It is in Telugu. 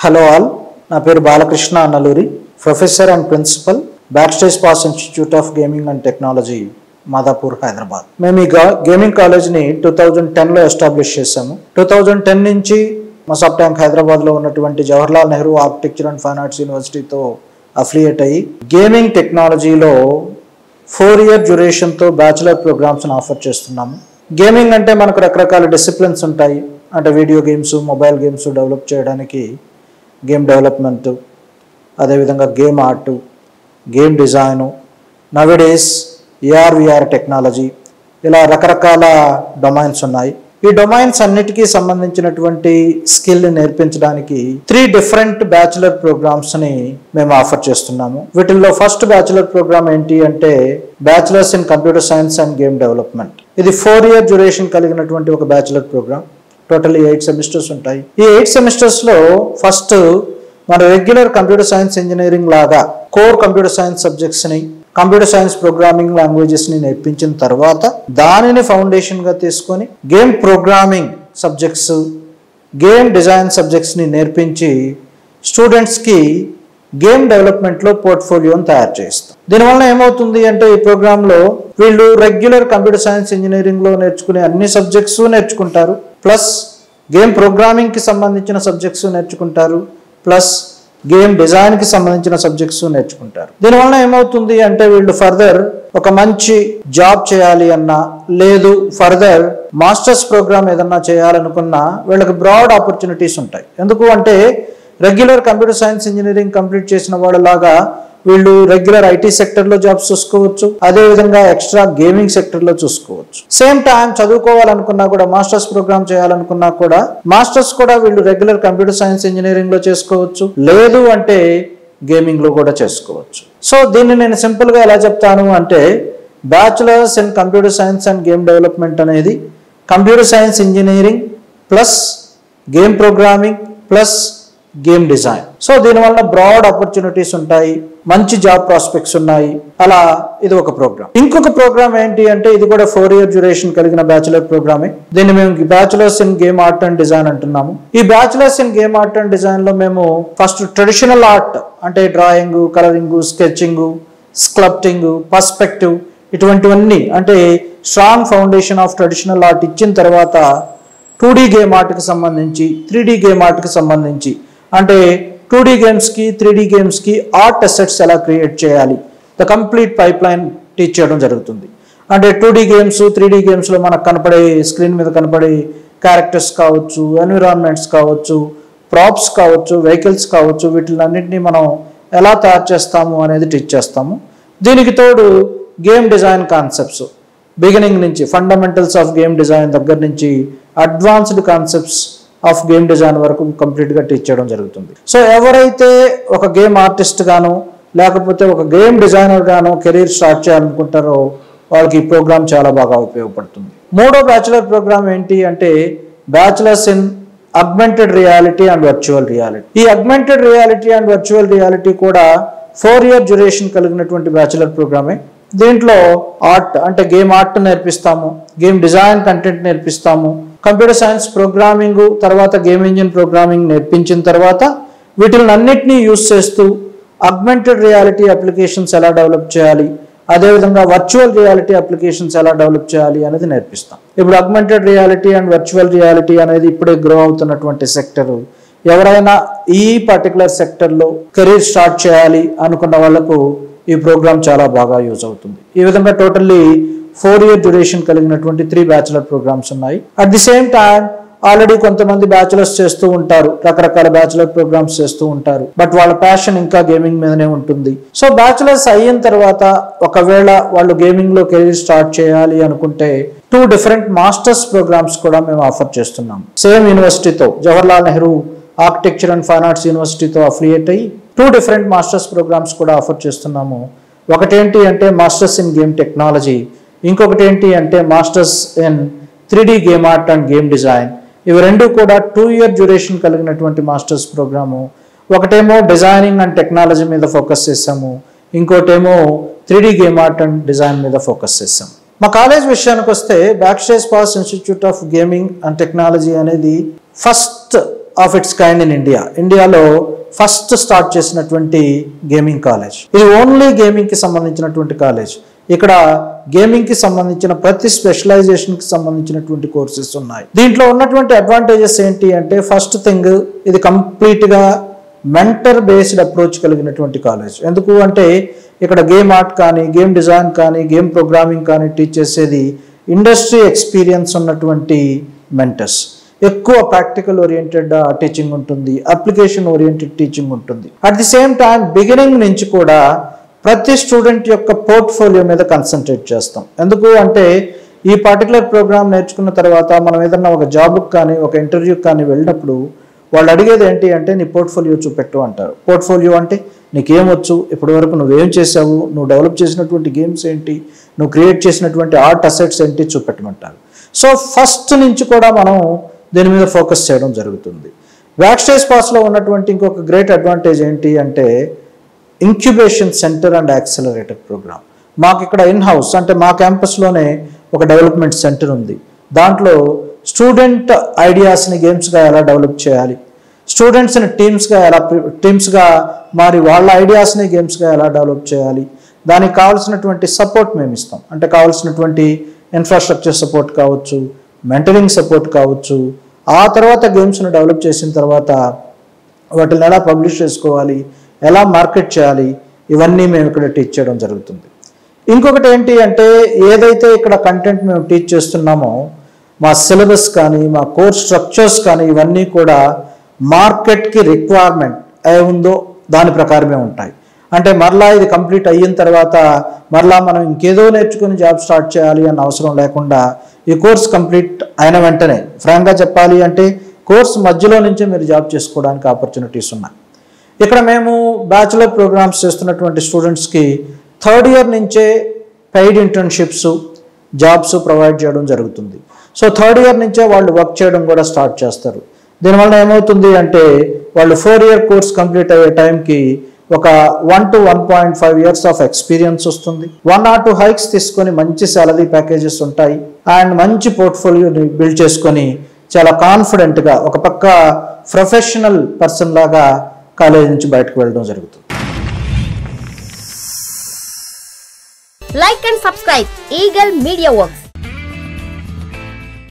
హలో ఆల్, నా పేరు Balakrishna Annaluri, professor and principal, backstage pass institute of gaming and technology, Madhapur, Hyderabad. మేము ఈ గేమింగ్ కాలేజ్ని 2010లో ఎస్టాబ్లిష్ చేశాము. 2010 నుంచి మసాబ్ ట్యాంక్ హైదరాబాద్లో ఉన్నటువంటి Jawaharlal Nehru architecture and fine arts యూనివర్సిటీతో అఫిలియేట్ అయ్యి గేమింగ్ టెక్నాలజీలో 4 year డ్యూరేషన్తో బ్యాచిలర్ ప్రోగ్రామ్స్ని ఆఫర్ చేస్తున్నాము. గేమింగ్ అంటే మనకు రకరకాల డిసిప్లిన్స్ ఉంటాయి. అంటే video games, mobile games develop చేయడానికి గేమ్ డెవలప్మెంటు, అదేవిధంగా game art, game design, nowadays AR/VR technology, ఇలా రకరకాల డొమైన్స్ ఉన్నాయి. ఈ డొమైన్స్ అన్నిటికీ సంబంధించినటువంటి స్కిల్ని నేర్పించడానికి 3 different బ్యాచిలర్ ప్రోగ్రామ్స్ని మేము ఆఫర్ చేస్తున్నాము. వీటిల్లో ఫస్ట్ బ్యాచిలర్ ప్రోగ్రామ్ ఏంటి అంటే bachelors in computer science and game development. ఇది 4 year డ్యూరేషన్ కలిగినటువంటి ఒక బ్యాచిలర్ ప్రోగ్రామ్. టోటల్లీ 8 సెమిస్టర్స్ ఉంటాయి. ఈ 8 సెమిస్టర్స్లో ఫస్ట్ మన రెగ్యులర్ కంప్యూటర్ సైన్స్ ఇంజనీరింగ్ లాగా కోర్ కంప్యూటర్ సైన్స్ సబ్జెక్ట్స్ని, కంప్యూటర్ సైన్స్ ప్రోగ్రామింగ్ లాంగ్వేజెస్ని నేర్పించిన తర్వాత దానిని ఫౌండేషన్గా తీసుకొని game programming subjects, game design సబ్జెక్ట్స్ని నేర్పించి స్టూడెంట్స్కి గేమ్ డెవలప్మెంట్లో పోర్ట్ఫోలియోని తయారు చేస్తాం. దీనివల్ల ఏమవుతుంది అంటే ఈ ప్రోగ్రాంలో వీళ్ళు రెగ్యులర్ కంప్యూటర్ సైన్స్ ఇంజనీరింగ్లో నేర్చుకునే అన్ని సబ్జెక్ట్స్ నేర్చుకుంటారు, ప్లస్ గేమ్ ప్రోగ్రామింగ్కి సంబంధించిన సబ్జెక్ట్స్ నేర్చుకుంటారు, ప్లస్ గేమ్ డిజైన్కి సంబంధించిన సబ్జెక్ట్స్ నేర్చుకుంటారు. దీనివల్ల ఏమవుతుంది అంటే వీళ్ళు ఫర్దర్ ఒక మంచి జాబ్ చేయాలి అన్నా, లేదు ఫర్దర్ మాస్టర్స్ ప్రోగ్రామ్ ఏదన్నా చేయాలనుకున్నా వీళ్ళకి బ్రాడ్ ఆపర్చునిటీస్ ఉంటాయి. ఎందుకు అంటే regular computer science engineering complete చేసిన వాళ్ళలాగా వీళ్ళు రెగ్యులర్ ఐటీ సెక్టర్లో జాబ్స్ చూసుకోవచ్చు, అదేవిధంగా ఎక్స్ట్రా గేమింగ్ సెక్టర్లో చూసుకోవచ్చు. సేమ్ టైం చదువుకోవాలనుకున్నా కూడా, మాస్టర్స్ ప్రోగ్రామ్ చేయాలనుకున్నా కూడా మాస్టర్స్ కూడా వీళ్ళు రెగ్యులర్ కంప్యూటర్ సైన్స్ ఇంజనీరింగ్లో చేసుకోవచ్చు, లేదు అంటే గేమింగ్లో కూడా చేసుకోవచ్చు. సో దీన్ని నేను సింపుల్గా ఎలా చెప్తాను అంటే bachelors in computer science and game development అనేది computer science engineering plus game programming plus game design. So దీనివల్ల బ్రాడ్ ఆపర్చునిటీస్ ఉంటాయి, మంచి జాబ్ ప్రాస్పెక్ట్స్ ఉన్నాయి. అలా ఇది ఒక ప్రోగ్రామ్. ఇంకొక ప్రోగ్రామ్ ఏంటి అంటే ఇది కూడా 4 year డ్యూరేషన్ కలిగిన బ్యాచిలర్ ప్రోగ్రామే. దీన్ని మేము bachelors in game art and design అంటున్నాము. ఈ bachelors in game art and design లో మేము ఫస్ట్ ట్రెడిషనల్ ఆర్ట్ అంటే drawing, colouring, sketching, sculpting, perspective, ఇటువంటివన్నీ అంటే strong foundation of traditional art ఇచ్చిన తర్వాత 2D గేమ్ ఆర్ట్కి సంబంధించి, 3D గేమ్ ఆర్ట్కి సంబంధించి అంటే 2D గేమ్స్కి 3D గేమ్స్కి ఆర్ట్ అసెట్స్ ఎలా క్రియేట్ చేయాలి, the complete pipe line teach చేయడం జరుగుతుంది. అంటే 2D గేమ్స్, 3D గేమ్స్లో మనకు కనపడే స్క్రీన్ మీద కనపడే క్యారెక్టర్స్ కావచ్చు, ఎన్విరాన్మెంట్స్ కావచ్చు, ప్రాప్స్ కావచ్చు, వెహికల్స్ కావచ్చు, వీటిలన్నింటినీ మనం ఎలా తయారు చేస్తాము అనేది టీచ్ చేస్తాము. దీనికి తోడు గేమ్ డిజైన్ కాన్సెప్ట్స్ బిగినింగ్ నుంచి, ఫండమెంటల్స్ ఆఫ్ గేమ్ డిజైన్ దగ్గర నుంచి advanced concepts of game design వరకు కంప్లీట్గా టీచ్ చేయడం జరుగుతుంది. సో ఎవరైతే ఒక గేమ్ ఆర్టిస్ట్ గాను లేకపోతే ఒక గేమ్ డిజైనర్ గాను కెరీర్ స్టార్ట్ చేయాలనుకుంటారో వాళ్ళకి ఈ ప్రోగ్రామ్ చాలా బాగా ఉపయోగపడుతుంది. మూడో బ్యాచిలర్ ప్రోగ్రామ్ ఏంటి అంటే bachelors in augmented reality and virtual reality. ఈ augmented reality and virtual reality కూడా 4 year డ్యూరేషన్ కలిగినటువంటి బ్యాచిలర్ ప్రోగ్రామే. దీంట్లో ఆర్ట్ అంటే గేమ్ ఆర్ట్ నేర్పిస్తాము, గేమ్ డిజైన్ కంటెంట్ నేర్పిస్తాము, కంప్యూటర్ సైన్స్ ప్రోగ్రామింగ్ తర్వాత గేమ్ ఇంజిన్ ప్రోగ్రామింగ్ నేర్పించిన తర్వాత వీటిని అన్నిటినీ యూజ్ చేస్తూ అగ్మెంటెడ్ రియాలిటీ అప్లికేషన్స్ ఎలా డెవలప్ చేయాలి, అదేవిధంగా వర్చువల్ రియాలిటీ అప్లికేషన్స్ ఎలా డెవలప్ చేయాలి అనేది నేర్పిస్తాం. ఇప్పుడు augmented reality and virtual reality అనేది ఇప్పుడే గ్రో అవుతున్నటువంటి సెక్టర్. ఎవరైనా ఈ పర్టికులర్ సెక్టర్లో కెరీర్ స్టార్ట్ చేయాలి అనుకున్న వాళ్ళకు ఈ ప్రోగ్రామ్ చాలా బాగా యూజ్ అవుతుంది. ఈ విధంగా టోటల్లీ 4 year డ్యూరేషన్ కలిగినటువంటి 3 బ్యాచిలర్ ప్రోగ్రామ్స్ ఉన్నాయి. At the same time already కొంతమంది బ్యాచిలర్స్ చేస్తూ ఉంటారు, రకరకాల బ్యాచిలర్ ప్రోగ్రామ్స్ చేస్తూ ఉంటారు, బట్ వాళ్ళ ప్యాషన్ ఇంకా గేమింగ్ మీదనే ఉంటుంది. సో బ్యాచిలర్స్ అయిన తర్వాత ఒకవేళ వాళ్ళు గేమింగ్లో కెరీర్ స్టార్ట్ చేయాలి అనుకుంటే 2 different మాస్టర్స్ ప్రోగ్రామ్స్ కూడా మేము ఆఫర్ చేస్తున్నాం. సేమ్ యూనివర్సిటీతో, Jawaharlal Nehru architecture and fine arts యూనివర్సిటీతో అఫిలియేట్ అయ్యి 2 different మాస్టర్స్ ప్రోగ్రామ్స్ కూడా ఆఫర్ చేస్తున్నాము. ఒకటేంటి అంటే మాస్టర్స్ ఇన్ గేమ్ టెక్నాలజీ, ఇంకొకటి ఏంటి అంటే masters in 3D game art and game design. ఇవి రెండు కూడా 2 year డ్యూరేషన్ కలిగినటువంటి మాస్టర్స్ ప్రోగ్రాము. ఒకటేమో డిజైనింగ్ అండ్ టెక్నాలజీ మీద ఫోకస్ చేసాము, ఇంకోటేమో 3D game art and design మీద ఫోకస్ చేసాము. మా కాలేజ్ విషయానికి వస్తే backstage pass institute of gaming and technology అనేది first of its kind in India. ఇండియాలో ఫస్ట్ స్టార్ట్ చేసినటువంటి గేమింగ్ కాలేజ్. ఇది ఓన్లీ గేమింగ్కి సంబంధించినటువంటి కాలేజ్. ఇక్కడ గేమింగ్కి సంబంధించిన ప్రతి స్పెషలైజేషన్కి సంబంధించినటువంటి కోర్సెస్ ఉన్నాయి. దీంట్లో ఉన్నటువంటి అడ్వాంటేజెస్ ఏంటి అంటే, ఫస్ట్ థింగ్, ఇది కంప్లీట్గా మెంటర్ బేస్డ్ అప్రోచ్ కలిగినటువంటి కాలేజ్. ఎందుకు అంటే ఇక్కడ గేమ్ ఆర్ట్ కానీ, గేమ్ డిజైన్ కానీ, గేమ్ ప్రోగ్రామింగ్ కానీ టీచ్ చేసేది ఇండస్ట్రీ ఎక్స్పీరియన్స్ ఉన్నటువంటి మెంటర్స్. ఎక్కువ ప్రాక్టికల్ ఓరియంటెడ్ టీచింగ్ ఉంటుంది, అప్లికేషన్ ఓరియంటెడ్ టీచింగ్ ఉంటుంది. At the same time beginning నుంచి కూడా ప్రతి స్టూడెంట్ యొక్క పోర్ట్ఫోలియో మీద కాన్సన్ట్రేట్ చేస్తాం. ఎందుకు అంటే ఈ పర్టికులర్ ప్రోగ్రామ్ నేర్చుకున్న తర్వాత మనం ఏదన్నా ఒక జాబ్కి కానీ, ఒక ఇంటర్వ్యూకి కానీ వెళ్ళినప్పుడు వాళ్ళు అడిగేది ఏంటి అంటే, నీ పోర్ట్ఫోలియో చూపెట్టు అంటారు. పోర్ట్ఫోలియో అంటే నీకేమొచ్చు, ఇప్పటి వరకు నువ్వేం చేసావు, నువ్వు డెవలప్ చేసినటువంటి గేమ్స్ ఏంటి, నువ్వు క్రియేట్ చేసినటువంటి ఆర్ట్ అసెట్స్ ఏంటి చూపెట్టమంటారు. సో ఫస్ట్ నుంచి కూడా మనం దీని మీద ఫోకస్ చేయడం జరుగుతుంది. బ్యాక్స్టేజ్ పాస్లో ఉన్నటువంటి ఇంకొక గ్రేట్ అడ్వాంటేజ్ ఏంటి అంటే, incubation centre and accelerator programme. మాకు ఇక్కడ ఇన్ హౌస్ అంటే మా క్యాంపస్లోనే ఒక డెవలప్మెంట్ సెంటర్ ఉంది. దాంట్లో స్టూడెంట్ ఐడియాస్ని గేమ్స్గా ఎలా డెవలప్ చేయాలి, స్టూడెంట్స్ని టీమ్స్గా మారి వాళ్ళ ఐడియాస్ని గేమ్స్గా ఎలా డెవలప్ చేయాలి, దానికి కావాల్సినటువంటి సపోర్ట్ మేము ఇస్తాం. అంటే కావాల్సినటువంటి ఇన్ఫ్రాస్ట్రక్చర్ సపోర్ట్ కావచ్చు, మెంటరింగ్ సపోర్ట్ కావచ్చు. ఆ తర్వాత గేమ్స్ని డెవలప్ చేసిన తర్వాత వాటిని ఎలా పబ్లిష్ చేసుకోవాలి, ఎలా మార్కెట్ చేయాలి, ఇవన్నీ మేము ఇక్కడ టీచ్ చేయడం జరుగుతుంది. ఇంకొకటి ఏంటి అంటే, ఏదైతే ఇక్కడ కంటెంట్ మేము టీచ్ చేస్తున్నామో మా సిలబస్ కానీ, మా కోర్స్ స్ట్రక్చర్స్ కానీ, ఇవన్నీ కూడా మార్కెట్కి రిక్వైర్మెంట్ ఉందో దాని ప్రకారమే ఉంటాయి. అంటే మరలా ఇది కంప్లీట్ అయిన తర్వాత మరలా మనం ఇంకేదో నేర్చుకుని జాబ్ స్టార్ట్ చేయాలి అన్న అవసరం లేకుండా ఈ కోర్స్ కంప్లీట్ అయిన వెంటనే, ఫ్రాంక్గా చెప్పాలి అంటే కోర్స్ మధ్యలో నుంచే మీరు జాబ్ చేసుకోవడానికి ఆపర్చునిటీస్ ఉన్నాయి. ఇక్కడ మేము బ్యాచులర్ ప్రోగ్రామ్స్ చేస్తున్నటువంటి స్టూడెంట్స్కి థర్డ్ ఇయర్ నుంచే పెయిడ్ ఇంటర్న్షిప్స్, జాబ్స్ ప్రొవైడ్ చేయడం జరుగుతుంది. సో థర్డ్ ఇయర్ నుంచే వాళ్ళు వర్క్ చేయడం కూడా స్టార్ట్ చేస్తారు. దీనివల్ల ఏమవుతుంది అంటే, వాళ్ళు 4 ఇయర్ కోర్స్ కంప్లీట్ అయ్యే టైంకి ఒక 1 to 1.5 years ఆఫ్ ఎక్స్పీరియన్స్ వస్తుంది. 1 or 2 హైక్స్ తీసుకొని మంచి సాలరీ ప్యాకేజెస్ ఉంటాయి. అండ్ మంచి పోర్ట్ఫోలియోని బిల్డ్ చేసుకొని చాలా కాన్ఫిడెంట్గా ఒక పక్క ప్రొఫెషనల్ పర్సన్ లాగా కాలేజ్ నుంచి బయటకు వెళ్ళడం జరుగుతుంది. Like and subscribe Eagle Media Works.